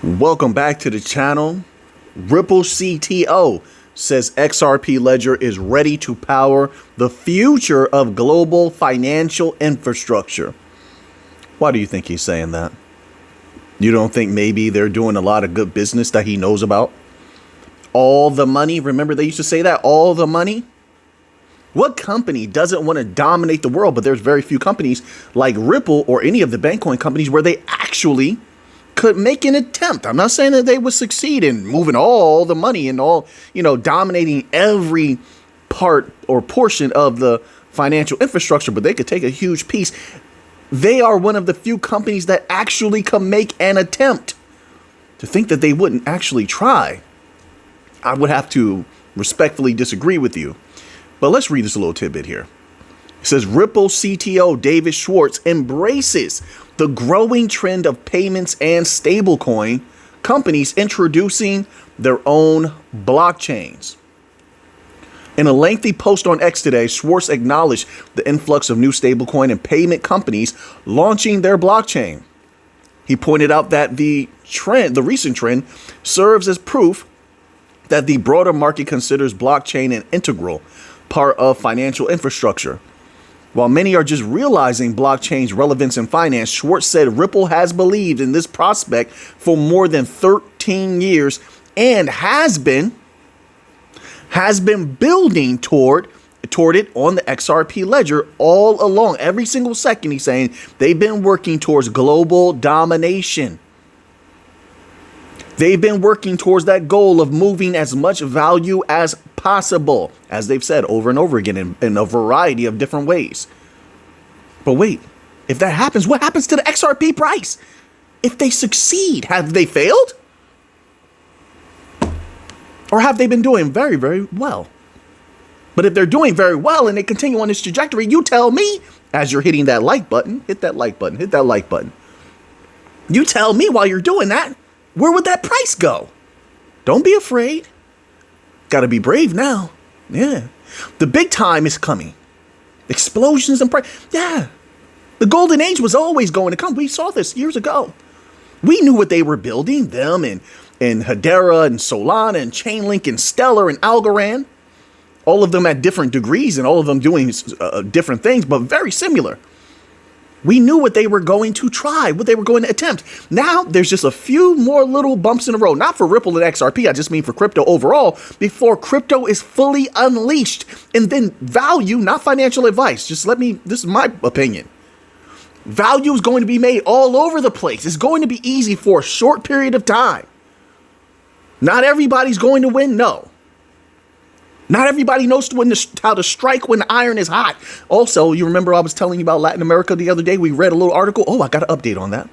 Welcome back to the channel. Ripple CTO says XRP ledger is ready to power the future of global financial infrastructure. Why do you think he's saying that? You don't think maybe they're doing a lot of good business that he knows about? All the money. Remember they used to say that? All the money. What company doesn't want to dominate the world? But there's very few companies like Ripple or any of the Bitcoin companies where they actually could make an attempt. I'm not saying that they would succeed in moving all the money and all, dominating every part or portion of the financial infrastructure, but they could take a huge piece. They are one of the few companies that actually can make an attempt. To think that they wouldn't actually try, I would have to respectfully disagree with you. But let's read this little tidbit here. It says Ripple CTO David Schwartz embraces the growing trend of payments and stablecoin companies introducing their own blockchains. In a lengthy post on X today, Schwartz acknowledged the influx of new stablecoin and payment companies launching their blockchain. He pointed out that the recent trend serves as proof that the broader market considers blockchain an integral part of financial infrastructure. While many are just realizing blockchain's relevance in finance, Schwartz said Ripple has believed in this prospect for more than 13 years and has been building toward it on the XRP ledger all along. Every single second, he's saying they've been working towards global domination. They've been working towards that goal of moving as much value as possible, as they've said over and over again in a variety of different ways. But wait, if that happens, what happens to the XRP price? If they succeed, have they failed? Or have they been doing very, very well? But if they're doing very well and they continue on this trajectory, you tell me, as you're hitting that like button, hit that like button, hit that like button. You tell me while you're doing that, where would that price go? Don't be afraid. Got to be brave now. Yeah. The big time is coming. Explosions in price. Yeah. The golden age was always going to come. We saw this years ago. We knew what they were building, them and Hedera and Solana and Chainlink and Stellar and Algorand. All of them at different degrees and all of them doing different things, but very similar. We knew what they were going to try, what they were going to attempt. Now, there's just a few more little bumps in the road. Not for Ripple and XRP, I just mean for crypto overall, before crypto is fully unleashed. And then value, not financial advice. This is my opinion. Value is going to be made all over the place. It's going to be easy for a short period of time. Not everybody's going to win, no. Not everybody knows how to strike when the iron is hot. Also, you remember I was telling you about Latin America the other day? We read a little article. Oh, I got an update on that.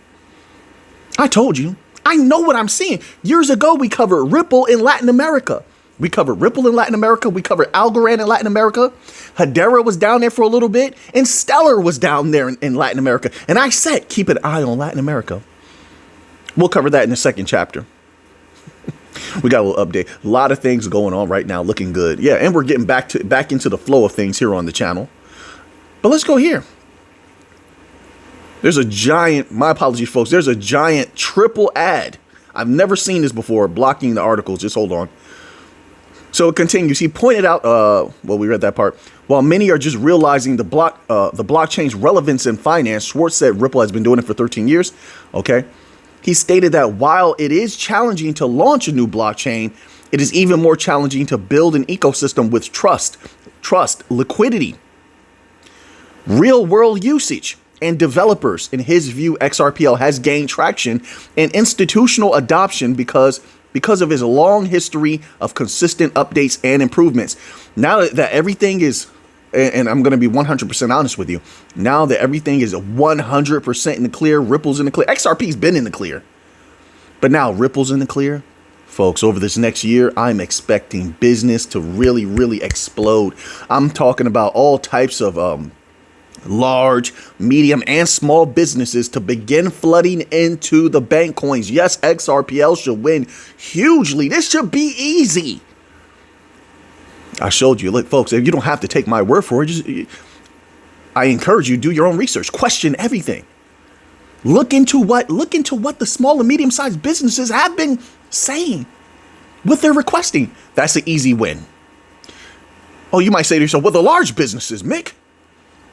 I told you. I know what I'm seeing. Years ago, we covered Ripple in Latin America. We covered Ripple in Latin America. We covered Algorand in Latin America. Hedera was down there for a little bit. And Stellar was down there in Latin America. And I said, keep an eye on Latin America. We'll cover that in the second chapter. We got a little update. A lot of things going on right now, looking good. Yeah, and we're getting back into the flow of things here on the channel. But let's go here. There's a giant, my apologies, folks. There's a giant triple ad. I've never seen this before, blocking the articles. Just hold on. So it continues. He pointed out, we read that part. While many are just realizing the blockchain's relevance in finance, Schwartz said Ripple has been doing it for 13 years. Okay. He stated that while it is challenging to launch a new blockchain, it is even more challenging to build an ecosystem with trust, liquidity, real world usage, and developers. In his view, XRPL has gained traction and institutional adoption because of his long history of consistent updates and improvements. Now that everything is, and I'm going to be 100% honest with you, now that everything is 100% in the clear, Ripple's in the clear. XRP's been in the clear, but now Ripple's in the clear. Folks, over this next year, I'm expecting business to really, really explode. I'm talking about all types of large, medium, and small businesses to begin flooding into the bank coins. Yes, XRPL should win hugely. This should be easy. I showed you. Look, folks, if you don't have to take my word for it, I encourage you to do your own research. Question everything. Look into what the small and medium-sized businesses have been saying, what they're requesting. That's an easy win. Oh, you might say to yourself, well, the large businesses, Mick,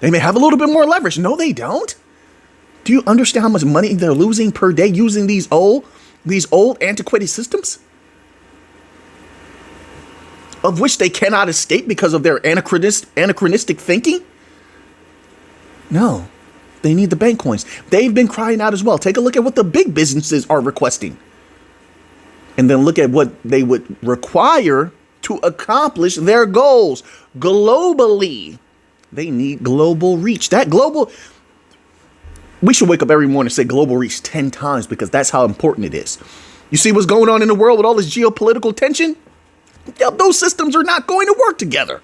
they may have a little bit more leverage. No, they don't. Do you understand how much money they're losing per day using these old antiquated systems? Of which they cannot escape because of their anachronistic thinking? No, they need the bank coins. They've been crying out as well. Take a look at what the big businesses are requesting. And then look at what they would require to accomplish their goals globally. They need global reach. We should wake up every morning and say global reach 10 times because that's how important it is. You see what's going on in the world with all this geopolitical tension? Those systems are not going to work together.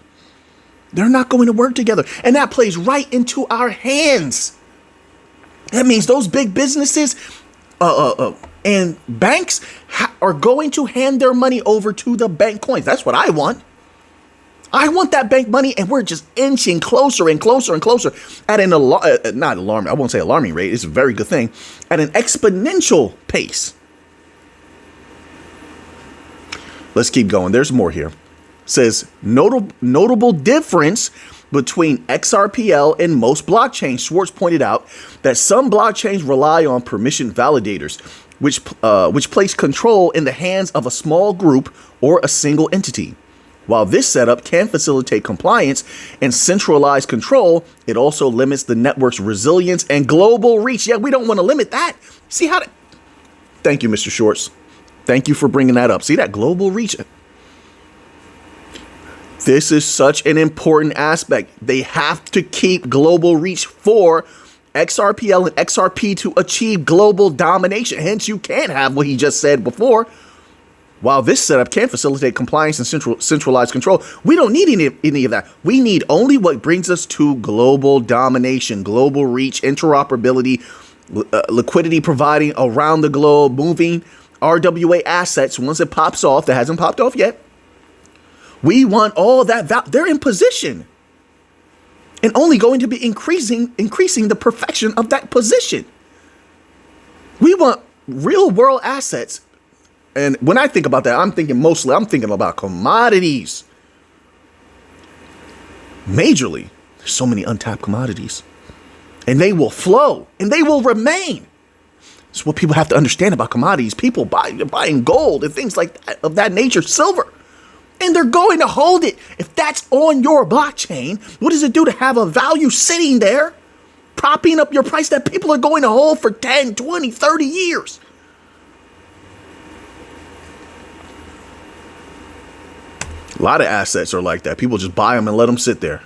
They're not going to work together. And that plays right into our hands. That means those big businesses and banks are going to hand their money over to the bank coins. That's what I want. I want that bank money, and we're just inching closer and closer and closer at an not alarming, I won't say alarming rate. It's a very good thing, at an exponential pace. Let's keep going. There's more here. It says notable difference between XRPL and most blockchains. Schwartz pointed out that some blockchains rely on permission validators, which place control in the hands of a small group or a single entity. While this setup can facilitate compliance and centralized control, it also limits the network's resilience and global reach. Yeah, we don't want to limit that. See how Thank you, Mr. Schwartz. Thank you for bringing that up. See that global reach? This is such an important aspect. They have to keep global reach for XRPL and XRP to achieve global domination. Hence, you can't have what he just said before. While this setup can facilitate compliance and centralized control, we don't need any of that. We need only what brings us to global domination, global reach, interoperability, liquidity providing around the globe, moving RWA assets once it pops off. That hasn't popped off yet. We want all that. They're in position and only going to be increasing the perfection of that position. We want real world assets. And when I think about that, I'm thinking about commodities. Majorly. There's so many untapped commodities. And they will flow and they will remain. That's what people have to understand about commodities. People buying gold and things like that, of that nature, silver. And they're going to hold it. If that's on your blockchain, what does it do to have a value sitting there, propping up your price that people are going to hold for 10, 20, 30 years? A lot of assets are like that. People just buy them and let them sit there.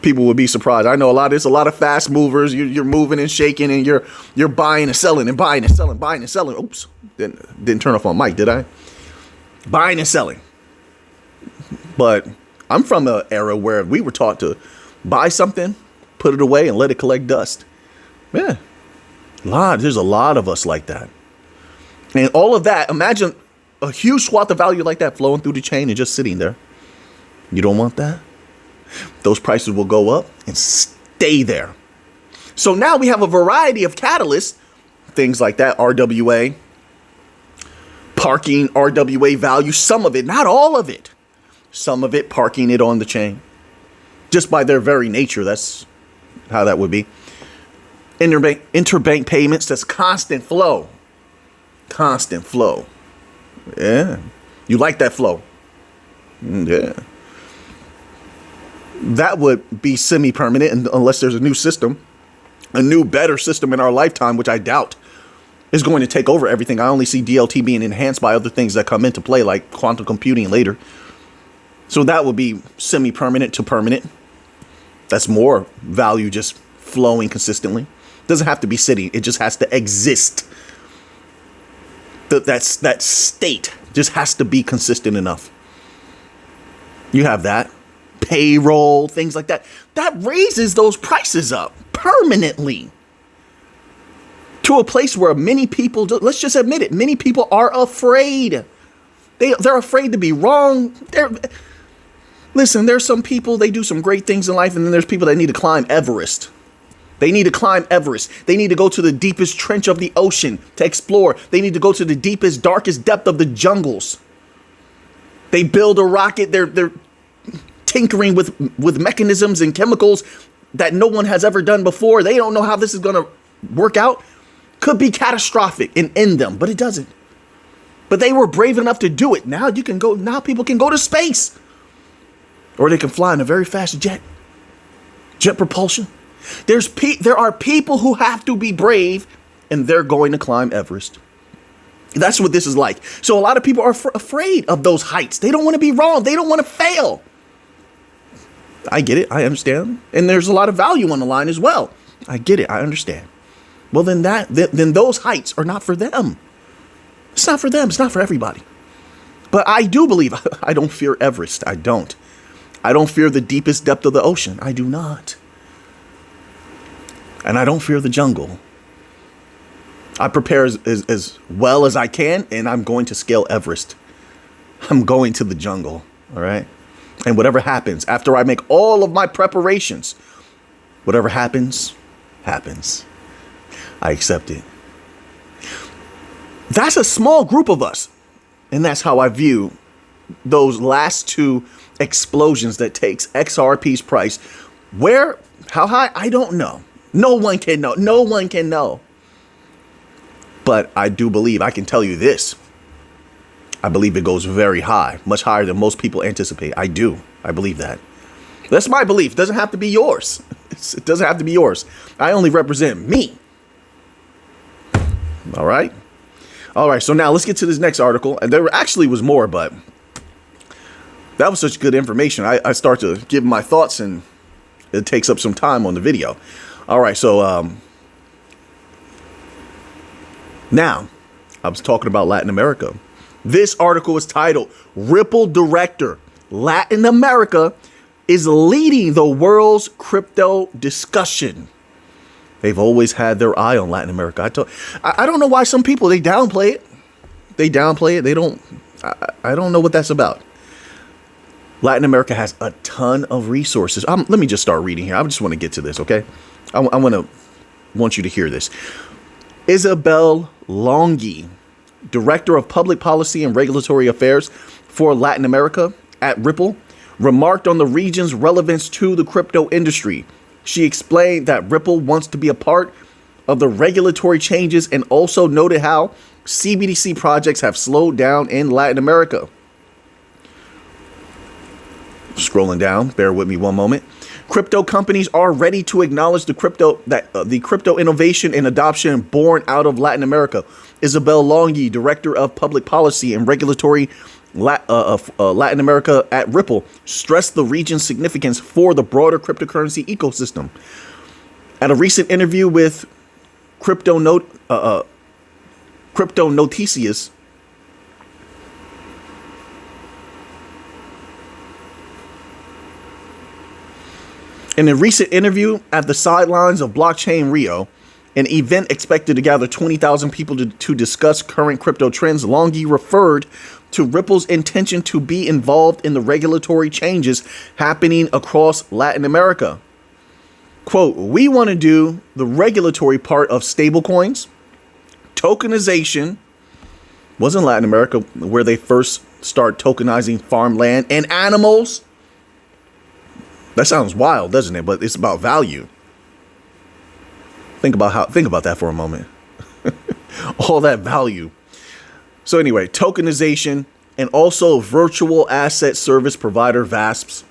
People would be surprised. I know there's a lot of fast movers. You're moving and shaking and you're buying and selling and buying and selling, buying and selling. Oops. Didn't turn off my mic, did I? Buying and selling. But I'm from an era where we were taught to buy something, put it away, and let it collect dust. Yeah. There's a lot of us like that. And all of that, imagine a huge swath of value like that flowing through the chain and just sitting there. You don't want that? Those prices will go up and stay there. So now we have a variety of catalysts, things like that, RWA, parking RWA value, some of it, not all of it, some of it parking it on the chain. Just by their very nature, that's how that would be. Interbank payments, that's constant flow. Constant flow. Yeah. You like that flow. Yeah. That would be semi-permanent unless there's a new system, a new better system in our lifetime, which I doubt is going to take over everything. I only see DLT being enhanced by other things that come into play, like quantum computing later. So that would be semi-permanent to permanent. That's more value just flowing consistently. Doesn't have to be sitting. It just has to exist. That state just has to be consistent enough. You have that. Payroll, things like that. That raises those prices up permanently to a place where many people, let's just admit it, many people are afraid. They're afraid to be wrong. Listen, there's some people, they do some great things in life, and then there's people that need to climb Everest. They need to climb Everest. They need to go to the deepest trench of the ocean to explore. They need to go to the deepest, darkest depth of the jungles. They build a rocket. They're tinkering with mechanisms and chemicals that no one has ever done before. They don't know how this is going to work out. Could be catastrophic and end them, but it doesn't. But they were brave enough to do it. Now people can go to space. Or they can fly in a very fast jet propulsion. There are people who have to be brave, and they're going to climb Everest. That's what this is like. So a lot of people are afraid of those heights. They don't want to be wrong. They don't want to fail. I get it. I understand. And there's a lot of value on the line as well. I get it. I understand. Well, then those heights are not for them. It's not for them. It's not for everybody. But I do believe, I don't fear Everest. I don't. I don't fear the deepest depth of the ocean. I do not. And I don't fear the jungle. I prepare as well as I can, and I'm going to scale Everest. I'm going to the jungle, all right? And whatever happens, after I make all of my preparations, whatever happens, happens. I accept it. That's a small group of us. And that's how I view those last two explosions that takes XRP's price. Where, how high? I don't know. No one can know. No one can know. But I do believe, I can tell you this. I believe it goes very high, much higher than most people anticipate. I do. I believe that. That's my belief. It doesn't have to be yours. It doesn't have to be yours. I only represent me. All right. All right. So now let's get to this next article. And there actually was more, but that was such good information. I start to give my thoughts, and it takes up some time on the video. All right. So now I was talking about Latin America. This article is titled Ripple Director. Latin America is leading the world's crypto discussion. They've always had their eye on Latin America. I don't know why some people, they downplay it. They downplay it. They don't. I don't know what that's about. Latin America has a ton of resources. Let me just start reading here. I just want to get to this, okay? I want you to hear this. Isabel Longhi, Director of Public Policy and Regulatory Affairs for Latin America at Ripple, remarked on the region's relevance to the crypto industry. She explained that Ripple wants to be a part of the regulatory changes and also noted how CBDC projects have slowed down in Latin America. Scrolling down, bear with me one moment. Crypto companies are ready to acknowledge the crypto innovation and adoption born out of Latin America. Isabel Longhi, Director of Public Policy and Regulatory Latin America at Ripple, stressed the region's significance for the broader cryptocurrency ecosystem. At a recent interview with Crypto Noticias, in a recent interview at the sidelines of Blockchain Rio, an event expected to gather 20,000 people to discuss current crypto trends, Longhi referred to Ripple's intention to be involved in the regulatory changes happening across Latin America. Quote, we want to do the regulatory part of stablecoins, tokenization. Was in Latin America where they first start tokenizing farmland and animals. That sounds wild, doesn't it? But it's about value. Think about that for a moment. All that value. So anyway, tokenization and also virtual asset service provider VASPs.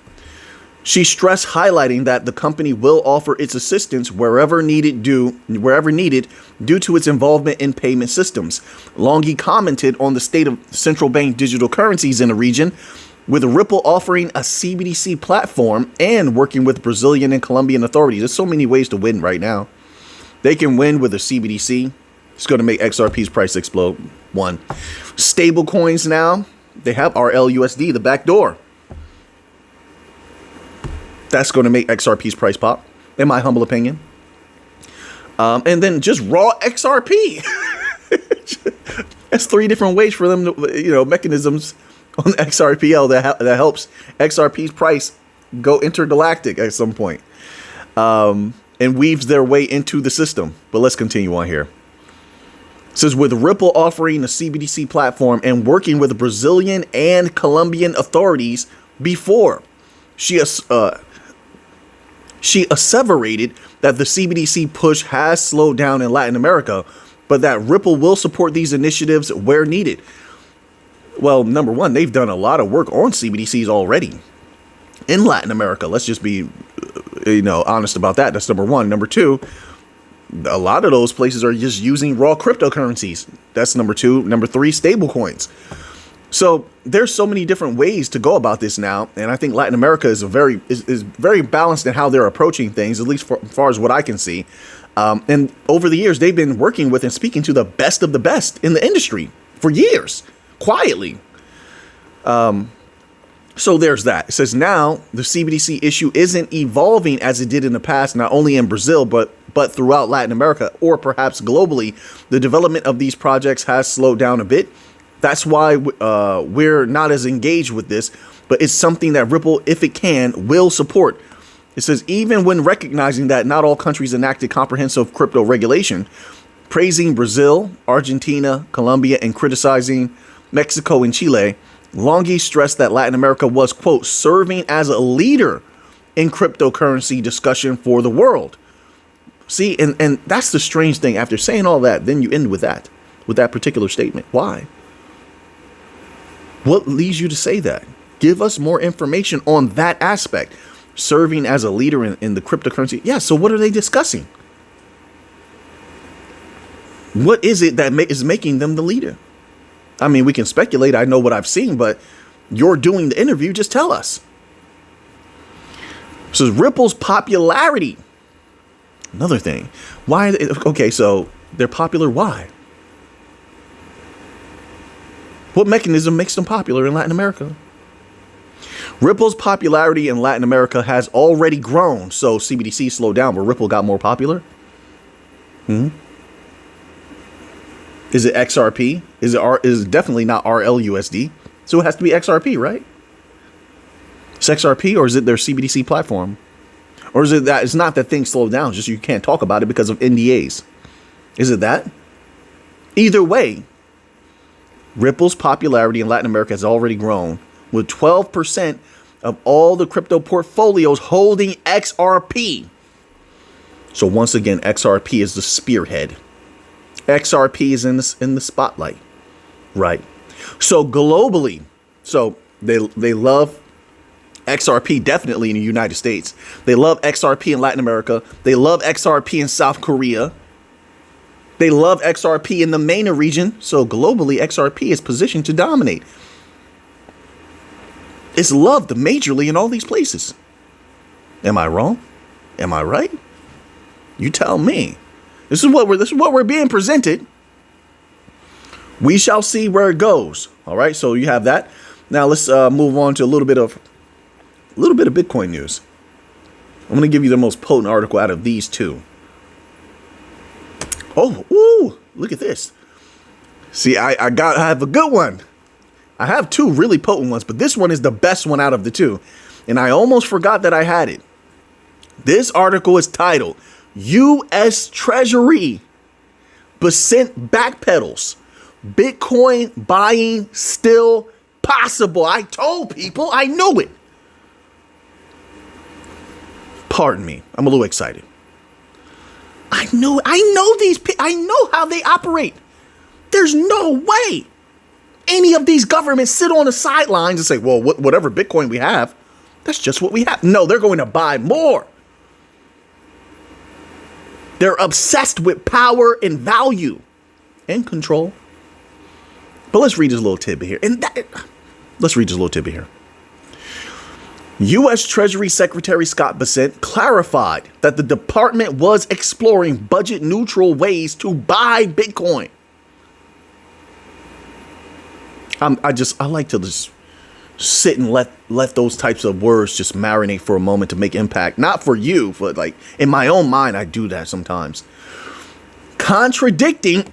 She stressed, highlighting that the company will offer its assistance wherever needed due to its involvement in payment systems. Longhi commented on the state of central bank digital currencies in the region, with Ripple offering a CBDC platform and working with Brazilian and Colombian authorities. There's so many ways to win right now. They can win with a CBDC. It's going to make XRP's price explode. One. Stable coins now, they have RLUSD, the back door. That's going to make XRP's price pop, in my humble opinion. And then just raw XRP. That's three different ways for them to, mechanisms on XRPL that helps XRP's price go intergalactic at some point. and weaves their way into the system. But let's continue on here. It says, with Ripple offering a CBDC platform and working with Brazilian and Colombian authorities before, she asseverated that the CBDC push has slowed down in Latin America, but that Ripple will support these initiatives where needed. Well, number one, they've done a lot of work on CBDCs already in Latin America. Let's just be, honest about that. That's number one. Number two, a lot of those places are just using raw cryptocurrencies. That's number two. Number three, stable coins. So there's so many different ways to go about this now. And I think Latin America is very balanced in how they're approaching things, at least for, as far as what I can see. And over the years, they've been working with and speaking to the best of the best in the industry for years, quietly. So there's that. It says now the CBDC issue isn't evolving as it did in the past, not only in Brazil, but throughout Latin America, or perhaps globally. The development of these projects has slowed down a bit. That's why we're not as engaged with this, but it's something that Ripple, if it can, will support. It says, even when recognizing that not all countries enacted comprehensive crypto regulation, praising Brazil, Argentina, Colombia, and criticizing Mexico and Chile, Longi stressed that Latin America was, quote, serving as a leader in cryptocurrency discussion for the world. See, and that's the strange thing. After saying all that, then you end with that particular statement. Why? What leads you to say that? Give us more information on that aspect. Serving as a leader in the cryptocurrency. Yeah, so what are they discussing? What is it that is making them the leader? I mean, we can speculate. I know what I've seen, but you're doing the interview. Just tell us. It says Ripple's popularity. Another thing. Why? Okay, so they're popular. Why? What mechanism makes them popular in Latin America? Ripple's popularity in Latin America has already grown. So CBDC slowed down, but Ripple got more popular. Is it XRP? Is it definitely not RLUSD? So it has to be XRP, right? It's XRP, or is it their CBDC platform? Or is it that it's not that things slowed down, just you can't talk about it because of NDAs? Is it that? Either way, Ripple's popularity in Latin America has already grown, with 12% of all the crypto portfolios holding XRP. So once again, XRP is the spearhead. XRP is in the spotlight, right? So globally, so they love XRP definitely in the United States. They love XRP in Latin America. They love XRP in South Korea. They love XRP in the MENA region. So globally, XRP is positioned to dominate. It's loved majorly in all these places. Am I wrong? Am I right? You tell me. This is what we're being presented. We shall see where it goes. All right. So you have that. Now let's move on to a little bit of Bitcoin news. I'm going to give you the most potent article out of these two. Oh, ooh, look at this. See, I have a good one. I have two really potent ones, but this one is the best one out of the two. And I almost forgot that I had it. This article is titled U.S. Treasury percent backpedals. Bitcoin buying still possible. I told people, I knew it. Pardon me. I'm a little excited. I know these people. I know how they operate. There's no way any of these governments sit on the sidelines and say, well, whatever Bitcoin we have, that's just what we have. No, they're going to buy more. They're obsessed with power and value and control. But let's read this little tidbit here. Let's read this little tidbit here. U.S. Treasury Secretary Scott Bessent clarified that the department was exploring budget-neutral ways to buy Bitcoin. I like to just sit and let those types of words just marinate for a moment to make impact. Not for you, but like in my own mind, I do that sometimes. Contradicting,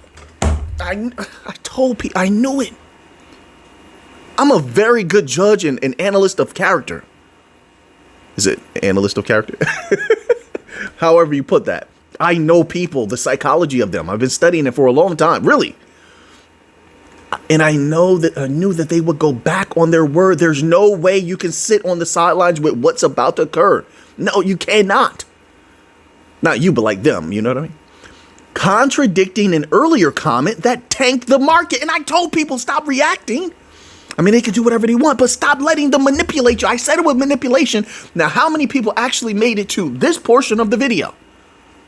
I told people, I knew it. I'm a very good judge and analyst of character. Is it analyst of character? However you put that. I know people, the psychology of them. I've been studying it for a long time, really. And I knew that they would go back on their word. There's no way you can sit on the sidelines with what's about to occur. No, you cannot. Not you, but like them, you know what I mean? Contradicting an earlier comment that tanked the market. And I told people, stop reacting. I mean, they can do whatever they want, but stop letting them manipulate you. I said it with manipulation. Now, how many people actually made it to this portion of the video?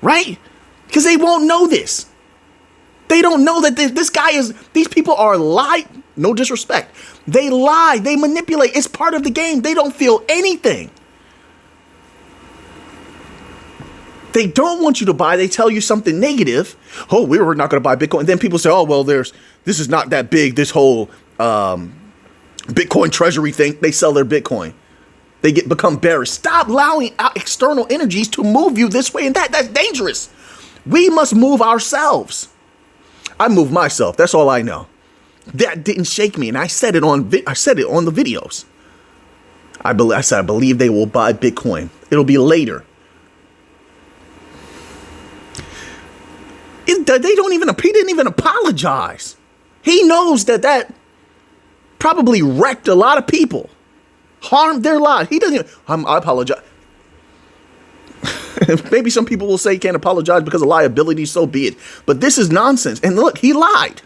Right? Because they won't know this. They don't know that these people are lying. No disrespect. They lie. They manipulate. It's part of the game. They don't feel anything. They don't want you to buy. They tell you something negative. Oh, we were not going to buy Bitcoin. And then people say, oh, well, this is not that big. This whole Bitcoin treasury thing. They sell their Bitcoin. They become bearish. Stop allowing external energies to move you this way and that. That's dangerous. We must move ourselves. I moved myself. That's all I know. That didn't shake me, and I said it on the videos. I said I believe they will buy Bitcoin. It'll be later. He didn't even apologize. He knows that probably wrecked a lot of people, harmed their lives. He doesn't. I apologize. Maybe some people will say he can't apologize because of liability, so be it. But this is nonsense. And look, he lied.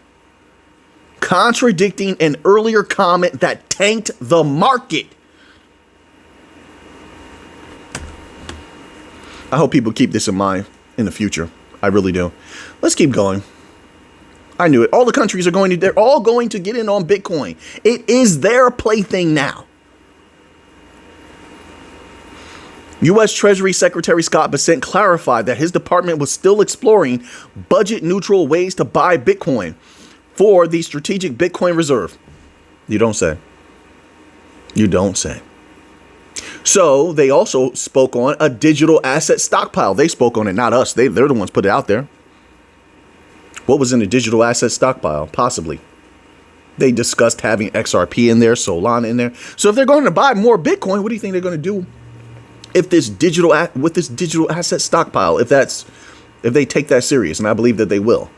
Contradicting an earlier comment that tanked the market. I hope people keep this in mind in the future. I really do. Let's keep going. I knew it. All the countries they're all going to get in on Bitcoin. It is their plaything now. U.S. Treasury Secretary Scott Bessent clarified that his department was still exploring budget-neutral ways to buy Bitcoin for the strategic Bitcoin reserve. You don't say. You don't say. So they also spoke on a digital asset stockpile. They spoke on it, not us. They're the ones put it out there. What was in the digital asset stockpile? Possibly. They discussed having XRP in there, Solana in there. So if they're going to buy more Bitcoin, what do you think they're going to do? If this digital asset stockpile, if they take that serious, and I believe that they will,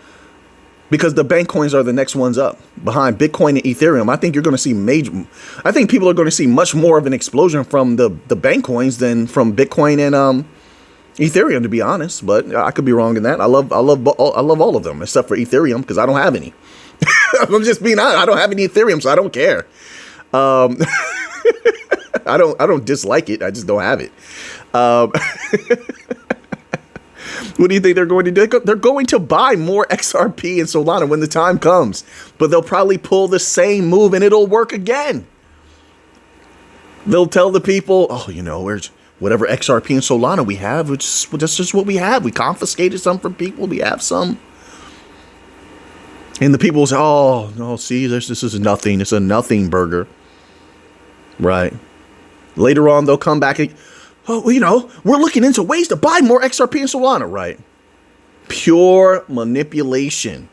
because the bank coins are the next ones up behind Bitcoin and Ethereum. I think you're going to see I think people are going to see much more of an explosion from the bank coins than from Bitcoin and Ethereum, to be honest. But I could be wrong in that. I love all of them except for Ethereum because I don't have any. I'm just being honest. I don't have any Ethereum, so I don't care. I don't dislike it. I just don't have it. What do you think they're going to do? They're going to buy more XRP and Solana when the time comes, but they'll probably pull the same move and it'll work again. They'll tell the people, oh, where's whatever XRP and Solana we have, that's just what we have. We confiscated some from people. We have some. And the people will say, oh, no, see, this is nothing. It's a nothing burger. Right. Later on, they'll come back and, we're looking into ways to buy more XRP and Solana, right? Pure manipulation.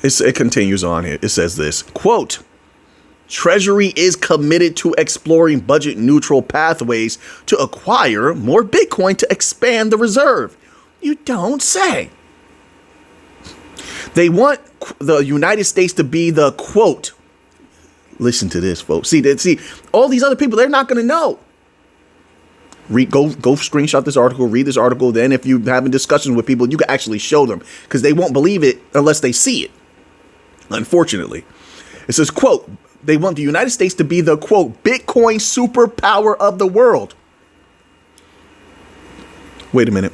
It continues on here. It says this, quote, Treasury is committed to exploring budget-neutral pathways to acquire more Bitcoin to expand the reserve. You don't say. They want the United States to be the, quote, listen to this, folks. See, all these other people, they're not going to know. Go screenshot this article, read this article. Then if you're having discussions with people, you can actually show them because they won't believe it unless they see it. Unfortunately, it says, quote, they want the United States to be the, quote, Bitcoin superpower of the world. Wait a minute.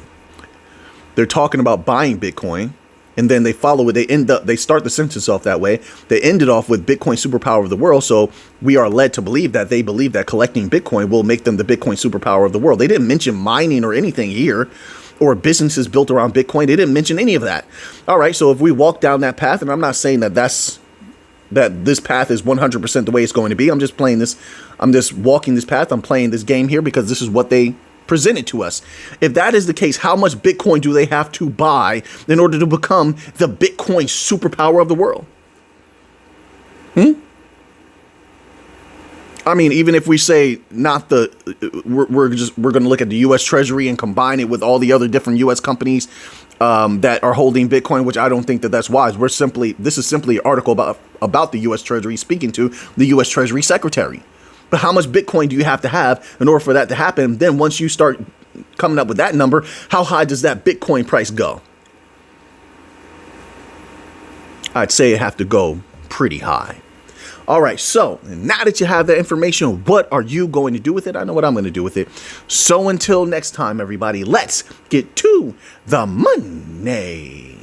They're talking about buying Bitcoin. And then they follow it. They start the sentence off that way. They end it off with Bitcoin superpower of the world. So we are led to believe that they believe that collecting Bitcoin will make them the Bitcoin superpower of the world. They didn't mention mining or anything here or businesses built around Bitcoin. They didn't mention any of that. All right. So if we walk down that path, and I'm not saying that this path is 100% the way it's going to be. I'm just playing this. I'm just walking this path. I'm playing this game here because this is what they presented to us. If that is the case, how much Bitcoin do they have to buy in order to become the Bitcoin superpower of the world? I mean, even if we say not the, we're going to look at the U.S. Treasury and combine it with all the other different U.S. companies that are holding Bitcoin, which I don't think that that's wise. This is simply an article about the U.S. Treasury speaking to the U.S. Treasury Secretary. But how much Bitcoin do you have to have in order for that to happen? Then once you start coming up with that number, how high does that Bitcoin price go? I'd say it have to go pretty high. All right, so now that you have that information, what are you going to do with it? I know what I'm going to do with it. So until next time, everybody, let's get to the money.